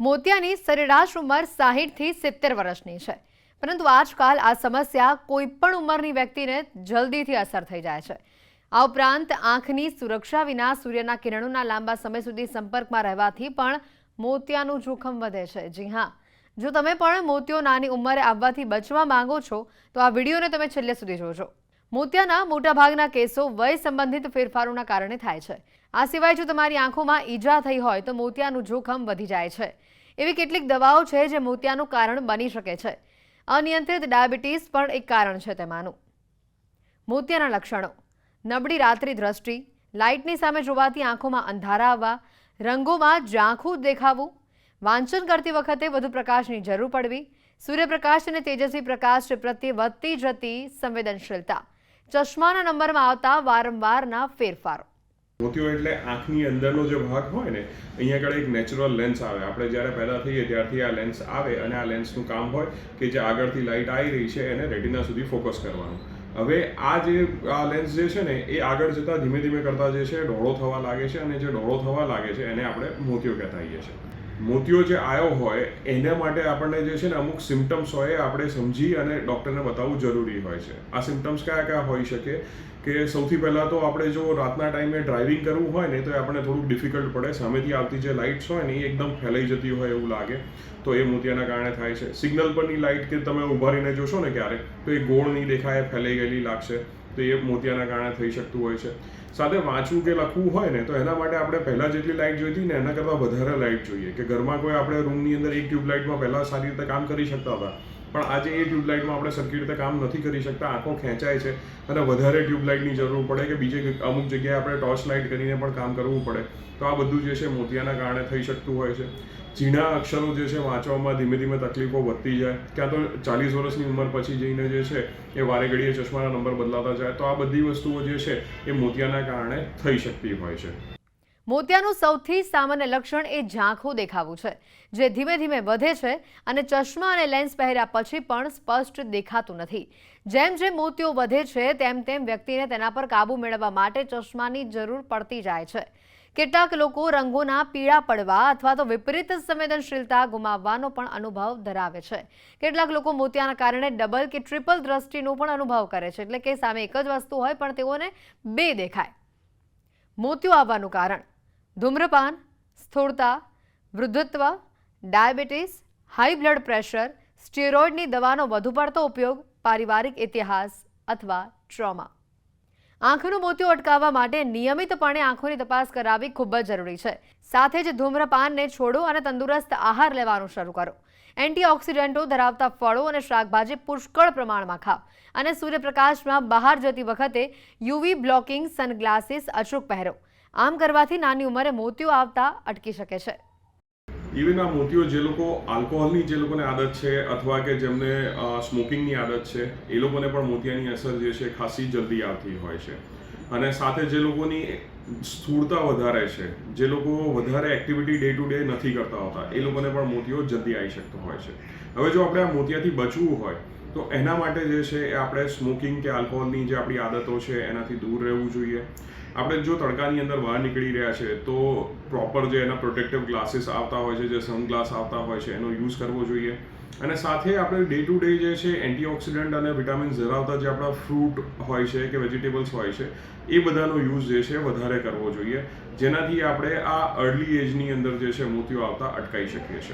મોતિયાની સરેરાશ ઉંમર 60થી 70 વર્ષની છે, પરંતુ આજકાલ આ સમસ્યા કોઈ પણ ઉંમરની વ્યક્તિને જલ્દીથી અસર થઈ જાય છે। આ ઉપરાંત આંખની સુરક્ષા વિના સૂર્યના કિરણોના લાંબા સમય સુધી સંપર્કમાં રહેવાથી પણ મોતિયાનું જોખમ વધે છે। જી હા, જો તમે પણ મોતિયો નાની ઉંમરે આવવાથી બચવા માંગો છો તો આ વિડીયોને તમે છેલ્લે સુધી જોજો। મોતિયાના મોટાભાગના કેસો વય સંબંધિત ફેરફારોના કારણે થાય છે। આ સિવાય જો તમારી આંખોમાં ઈજા થઈ હોય તો મોતિયાનું જોખમ વધી જાય છે। એવી કેટલીક દવાઓ છે જે મોતિયાનું કારણ બની શકે છે। અનિયંત્રિત ડાયાબિટીસ પણ એક કારણ છે તેમાંનું। મોતિયાના લક્ષણો: નબળી રાત્રિ દ્રષ્ટિ, લાઇટની સામે જોવાથી આંખોમાં અંધારા આવવા, રંગોમાં ઝાંખું દેખાવું, વાંચન કરતી વખતે વધુ પ્રકાશની જરૂર પડવી, સૂર્યપ્રકાશ અને તેજસ્વી પ્રકાશ પ્રત્યે વધતી જતી સંવેદનશીલતા, ચશ્માના નંબરમાં આવતા વારંવારના ફેરફારો। મોતિયો એટલે આંખની અંદરનો જે ભાગ હોય ને, અહીંયા આગળ એક નેચરલ લેન્સ આવે। આપણે જ્યારે પેદા થઈએ ત્યારથી આ લેન્સ આવે અને આ લેન્સનું કામ હોય કે જે આગળથી લાઇટ આવી રહી છે એને રેટિના સુધી ફોકસ કરવાનું। હવે આ લેન્સ જે છે ને એ આગળ જતાં ધીમે ધીમે કરતાં જે છે ડોળો થવા લાગે છે, અને જે ડોળો થવા લાગે છે એને આપણે મોતિયો કહેતા હોઈએ છીએ। મોતિયો જે આવ્યો હોય એના માટે આપણને જે છે ને અમુક સિમ્ટમ્સ હોય આપણે સમજી અને ડૉક્ટરને બતાવવું જરૂરી હોય છે। આ સિમ્ટમ્સ કયા કયા હોઈ શકે કે સૌથી પહેલાં તો આપણે જો રાતના ટાઈમે ડ્રાઇવિંગ કરવું હોય ને તો આપણને થોડુંક ડિફિકલ્ટ પડે। સામેથી આવતી જે લાઇટ્સ હોય ને એ એકદમ ફેલાઈ જતી હોય એવું લાગે, તો એ મોતિયાના કારણે થાય છે। સિગ્નલ પરની લાઇટ કે તમે ઊભા રહીને જોશો ને ક્યારેક તો એ ગોળ નહીં દેખાય, ફેલાઈ ગયેલી લાગશે, તો એ મોતિયાના કારણે થઈ શકતું હોય છે। સાથે વાંચવું કે લખવું હોય ને તો એના માટે આપણે પહેલાં જેટલી લાઇટ જોઈતી ને એના કરતાં વધારે લાઇટ જોઈએ। કે ઘરમાં કોઈ આપણે રૂમની અંદર એક ટ્યુબલાઇટમાં પહેલાં સારી રીતે કામ કરી શકતા હતા, પણ આજે એ ટ્યુબલાઇટમાં આપણે સરખી રીતે કામ નથી કરી શકતા, આંખો ખેંચાય છે અને વધારે ટ્યુબલાઇટની જરૂર પડે કે બીજે અમુક જગ્યાએ આપણે ટોર્ચ લાઇટ કરીને પણ કામ કરવું પડે, તો આ બધું જે છે મોતિયાના કારણે થઈ શકતું હોય છે। ઝીણા અક્ષરો જે છે વાંચવામાં ધીમે ધીમે તકલીફો વધતી જાય, ક્યાં તો 40 વર્ષની ઉંમર પછી જઈને જે છે એ વારે ઘડીએ ચશ્માના નંબર બદલાતા જાય, તો આ બધી વસ્તુઓ જે છે એ મોતિયાના કારણે થઈ શકતી હોય છે। મોતિયાનું સૌથી સામાન્ય લક્ષણ એ ઝાંખું દેખાવું છે, જે ધીમે ધીમે વધે છે અને ચશ્મા અને લેન્સ પહેર્યા પછી પણ સ્પષ્ટ દેખાતું નથી। જેમ જેમ મોતિયો વધે છે તેમ તેમ વ્યક્તિને તેના પર કાબૂ મેળવવા માટે ચશ્માની જરૂર પડતી જાય છે। કેટલાક લોકો રંગોના પીળા પડવા અથવા તો વિપરીત સંવેદનશીલતા ગુમાવવાનો પણ અનુભવ ધરાવે છે। કેટલાક લોકો મોતિયાના કારણે ડબલ કે ટ્રિપલ દ્રષ્ટિનો પણ અનુભવ કરે છે, એટલે કે સામે એક જ વસ્તુ હોય પણ તેઓને બે દેખાય। મોતિયો આવવાનું કારણ: ધૂમ્રપાન, સ્થૂળતા, વૃદ્ધત્વ, ડાયાબિટીસ, હાઈ બ્લડ પ્રેશર, સ્ટીરોઇડની દવાનો વધુ પડતો ઉપયોગ, પારિવારિક ઇતિહાસ અથવા ટ્રોમા। આંખનો મોતિયો અટકાવવા માટે નિયમિતપણે આંખોની તપાસ કરાવવી ખૂબ જ જરૂરી છે। સાથે જ ધૂમ્રપાનને છોડો અને તંદુરસ્ત આહાર લેવાનું શરૂ કરો। એન્ટીઓક્સિડન્ટો ધરાવતા ફળો અને શાકભાજી પુષ્કળ પ્રમાણમાં ખાઓ અને સૂર્યપ્રકાશમાં બહાર જતી વખતે યુવી બ્લોકિંગ સનગ્લાસીસ અચૂક પહેરો। આમ કરવાથી નાની ઉંમરે મોતિયો આવતા અટકી શકે છે। ઇવન આ મોતિયો જે લોકો આલ્કોહોલની જે લોકોને આદત છે અથવા કે જેમને સ્મોકિંગની આદત છે એ લોકોને પણ મોતિયાની અસર જે છે ખાસી જલ્દી આવતી હોય છે। અને સાથે જે લોકોની સ્થૂળતા વધારે છે, જે લોકો વધારે એક્ટિવિટી ડે ટુ ડે નથી કરતા હોતા, એ લોકોને પણ મોતિયો જલ્દી આવી શકતો હોય છે। હવે જો આપણે આ મોતિયાથી બચવું હોય તો એના માટે જે છે એ આપણે સ્મોકિંગ કે આલ્કોહોલની જે આપણી આદતો છે એનાથી દૂર રહેવું જોઈએ। આપણે જો તડકાની અંદર બહાર નીકળી રહ્યા છે તો પ્રોપર જે એના પ્રોટેક્ટિવ ગ્લાસીસ આવતા હોય છે, જે સનગ્લાસ આવતા હોય છે, એનો યુઝ કરવો જોઈએ। અને સાથે આપણે ડે ટુ ડે જે છે એન્ટીઓક્સિડન્ટ અને વિટામિન્સ ધરાવતા જે આપણા ફ્રૂટ હોય છે કે વેજીટેબલ્સ હોય છે એ બધાનો યુઝ જે છે વધારે કરવો જોઈએ, જેનાથી આપણે આ અર્લી એજની અંદર જે છે મોતિયો આવતા અટકાવી શકીએ છીએ।